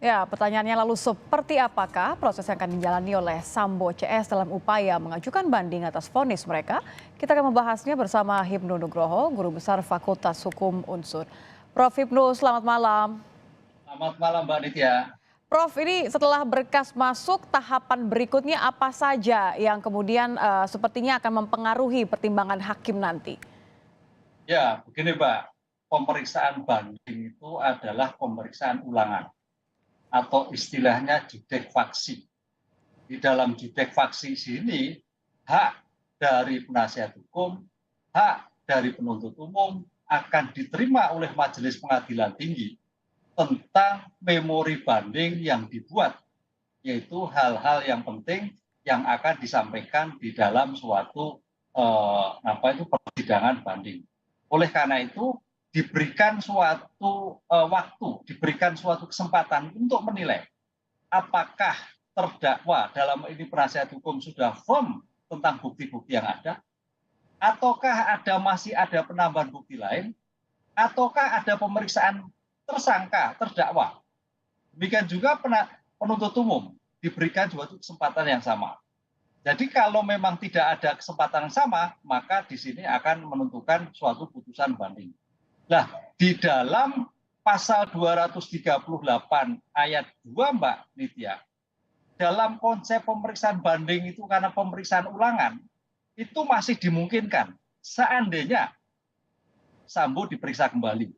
Ya, pertanyaannya lalu seperti apakah proses yang akan dijalani oleh Sambo CS dalam upaya mengajukan banding atas vonis mereka? Kita akan membahasnya bersama Hipnu Nugroho, Guru Besar Fakultas Hukum Unsur. Prof. Hipnu, selamat malam. Selamat malam Mbak Nitya. Prof, ini setelah berkas masuk, tahapan berikutnya apa saja yang kemudian sepertinya akan mempengaruhi pertimbangan hakim nanti? Ya, begini Mbak, pemeriksaan banding itu adalah pemeriksaan ulangan atau istilahnya judek faksi. Di dalam judek faksi sini, hak dari penasihat hukum, hak dari penuntut umum akan diterima oleh Majelis Pengadilan Tinggi tentang memori banding yang dibuat, yaitu hal-hal yang penting yang akan disampaikan di dalam suatu persidangan banding. Oleh karena itu diberikan suatu waktu, diberikan suatu kesempatan untuk menilai apakah terdakwa dalam ini penasihat hukum sudah firm tentang bukti-bukti yang ada, ataukah masih ada penambahan bukti lain, ataukah ada pemeriksaan tersangka, terdakwa. Demikian juga penuntut umum diberikan suatu kesempatan yang sama. Jadi kalau memang tidak ada kesempatan yang sama, maka di sini akan menentukan suatu putusan banding. Nah, di dalam pasal 238 ayat 2 Mbak Nitya, dalam konsep pemeriksaan banding itu karena pemeriksaan ulangan, itu masih dimungkinkan seandainya Sambo diperiksa kembali.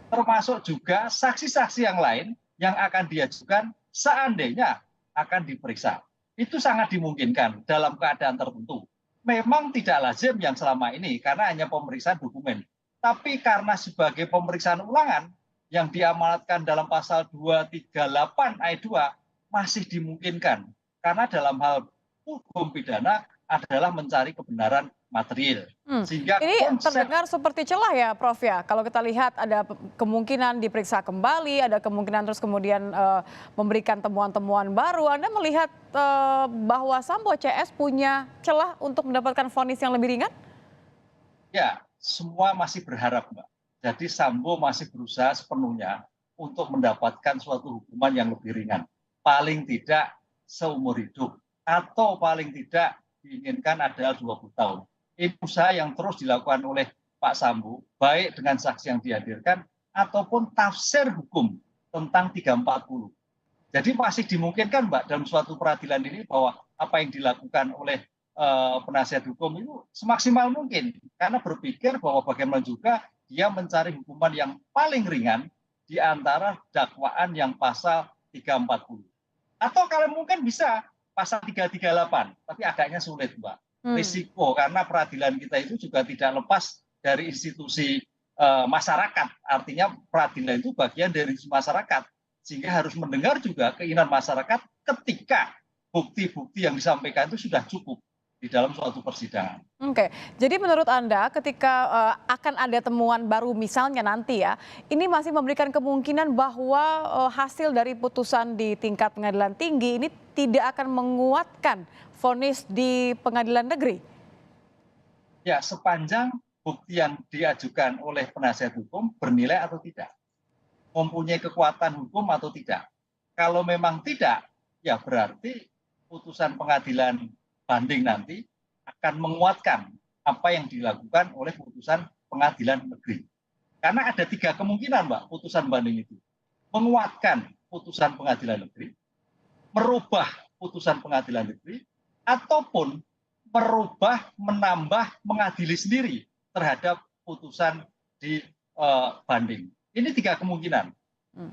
Termasuk juga saksi-saksi yang lain yang akan diajukan seandainya akan diperiksa. Itu sangat dimungkinkan dalam keadaan tertentu. Memang tidak lazim yang selama ini karena hanya pemeriksaan dokumen. Tapi karena sebagai pemeriksaan ulangan yang diamanatkan dalam pasal 238 ayat 2 masih dimungkinkan. Karena dalam hal hukum pidana adalah mencari kebenaran material. Sehingga Ini konsep terdengar seperti celah ya, Prof ya. Kalau kita lihat ada kemungkinan diperiksa kembali, ada kemungkinan terus kemudian memberikan temuan-temuan baru. Anda melihat bahwa Sambo CS punya celah untuk mendapatkan vonis yang lebih ringan? ya semua masih berharap Mbak. Jadi Sambo masih berusaha sepenuhnya untuk mendapatkan suatu hukuman yang lebih ringan. Paling tidak seumur hidup atau paling tidak diinginkan adalah 20 tahun. Ini usaha yang terus dilakukan oleh Pak Sambo, baik dengan saksi yang dihadirkan ataupun tafsir hukum tentang 340. Jadi masih dimungkinkan Mbak dalam suatu peradilan ini bahwa apa yang dilakukan oleh penasihat hukum itu semaksimal mungkin. Karena berpikir bahwa bagaimana juga dia mencari hukuman yang paling ringan di antara dakwaan yang pasal 340. Atau kalau mungkin bisa pasal 338, tapi agaknya sulit Mbak. Risiko karena peradilan kita itu juga tidak lepas dari institusi masyarakat. Artinya peradilan itu bagian dari masyarakat. Sehingga harus mendengar juga keinginan masyarakat ketika bukti-bukti yang disampaikan itu sudah cukup di dalam suatu persidangan. Oke, jadi menurut Anda ketika akan ada temuan baru misalnya nanti ya, ini masih memberikan kemungkinan bahwa hasil dari putusan di tingkat pengadilan tinggi ini tidak akan menguatkan vonis di pengadilan negeri? Ya, sepanjang bukti yang diajukan oleh penasihat hukum bernilai atau tidak, mempunyai kekuatan hukum atau tidak. Kalau memang tidak, ya berarti putusan pengadilan banding nanti akan menguatkan apa yang dilakukan oleh putusan pengadilan negeri. Karena ada 3 kemungkinan Mbak putusan banding itu. Menguatkan putusan pengadilan negeri, merubah putusan pengadilan negeri, ataupun merubah, menambah, mengadili sendiri terhadap putusan di banding. Ini 3 kemungkinan.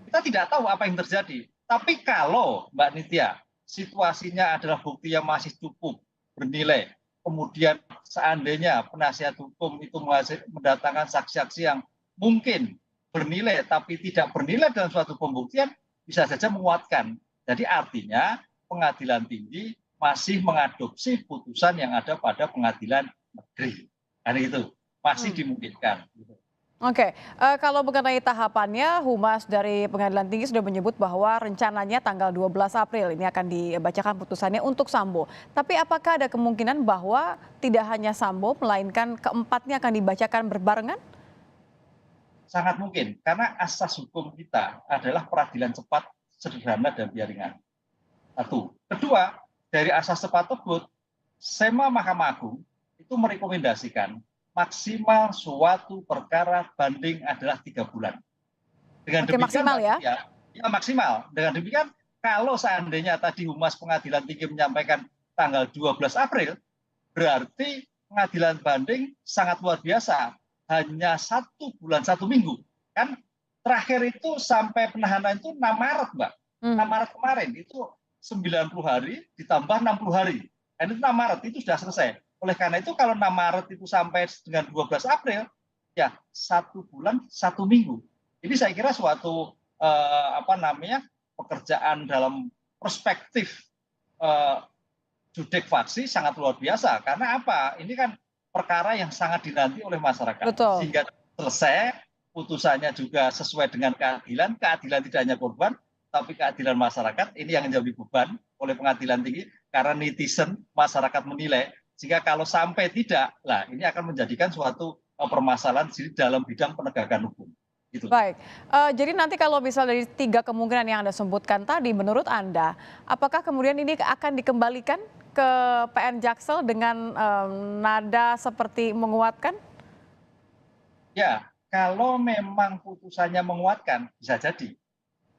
Kita tidak tahu apa yang terjadi. Tapi kalau Mbak Nitya, situasinya adalah bukti yang masih cukup bernilai, kemudian seandainya penasihat hukum itu mendatangkan saksi-saksi yang mungkin bernilai tapi tidak bernilai dalam suatu pembuktian, bisa saja menguatkan. Jadi artinya pengadilan tinggi masih mengadopsi putusan yang ada pada pengadilan negeri. Kan itu masih dimungkinkan. Oke, kalau mengenai tahapannya, Humas dari Pengadilan Tinggi sudah menyebut bahwa rencananya tanggal 12 April ini akan dibacakan putusannya untuk Sambo. Tapi apakah ada kemungkinan bahwa tidak hanya Sambo, melainkan keempatnya akan dibacakan berbarengan? Sangat mungkin, karena asas hukum kita adalah peradilan cepat sederhana dan biaya ringan. Satu. Kedua, dari asas tepat tersebut, SEMA Mahkamah Agung itu merekomendasikan maksimal suatu perkara banding adalah 3 bulan. Dengan Oke, demikian, maksimal ya? ya maksimal. Dengan demikian, kalau seandainya tadi Humas Pengadilan Tinggi menyampaikan tanggal 12 April, berarti pengadilan banding sangat luar biasa. Hanya 1 bulan, 1 minggu. Kan terakhir itu sampai penahanan itu 6 Maret, Mbak. 6 Maret kemarin, itu 90 hari ditambah 60 hari. Dan itu 6 Maret, itu sudah selesai. Oleh karena itu, kalau 6 Maret itu sampai dengan 12 April, ya 1 bulan, 1 minggu. Ini saya kira suatu pekerjaan dalam perspektif judek faksi sangat luar biasa. Karena apa? Ini kan perkara yang sangat dinanti oleh masyarakat. Betul. Sehingga selesai, putusannya juga sesuai dengan keadilan. Keadilan tidak hanya korban, tapi keadilan masyarakat. Ini yang menjadi beban oleh Pengadilan Tinggi. Karena netizen, masyarakat menilai. Sehingga kalau sampai tidak, lah ini akan menjadikan suatu permasalahan di dalam bidang penegakan hukum. Gitu. Baik, jadi nanti kalau misal dari 3 kemungkinan yang Anda sebutkan tadi, menurut Anda, apakah kemudian ini akan dikembalikan ke PN Jaksel dengan nada seperti menguatkan? Ya, kalau memang putusannya menguatkan, bisa jadi.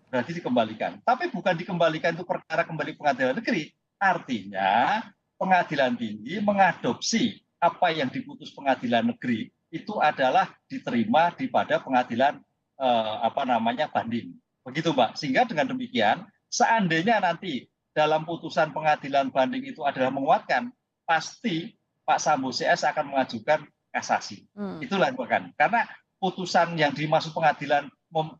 Berarti dikembalikan. Tapi bukan dikembalikan itu perkara kembali pengadilan negeri. Artinya Pengadilan Tinggi mengadopsi apa yang diputus pengadilan negeri itu adalah diterima di pada pengadilan banding. Begitu, Mbak. Sehingga dengan demikian, seandainya nanti dalam putusan pengadilan banding itu adalah menguatkan, pasti Pak Sambo CS akan mengajukan kasasi. Itulah bukan. Karena putusan yang dimaksud pengadilan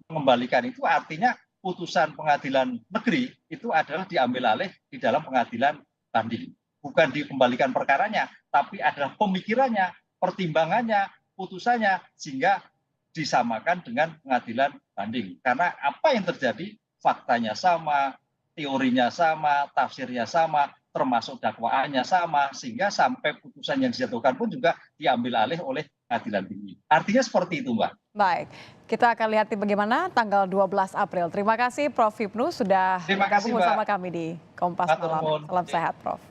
mengembalikan itu artinya putusan pengadilan negeri itu adalah diambil alih di dalam pengadilan banding. Bukan dikembalikan perkaranya, tapi adalah pemikirannya, pertimbangannya, putusannya, sehingga disamakan dengan pengadilan banding. Karena apa yang terjadi, faktanya sama, teorinya sama, tafsirnya sama, termasuk dakwaannya sama, sehingga sampai putusan yang dijatuhkan pun juga diambil alih oleh Pengadilan Tinggi. Artinya seperti itu, Mbak. Baik, kita akan lihat bagaimana tanggal 12 April. Terima kasih Prof. Hipnu sudah bergabung bersama kami di Kompas Malam. Salam sehat, Prof.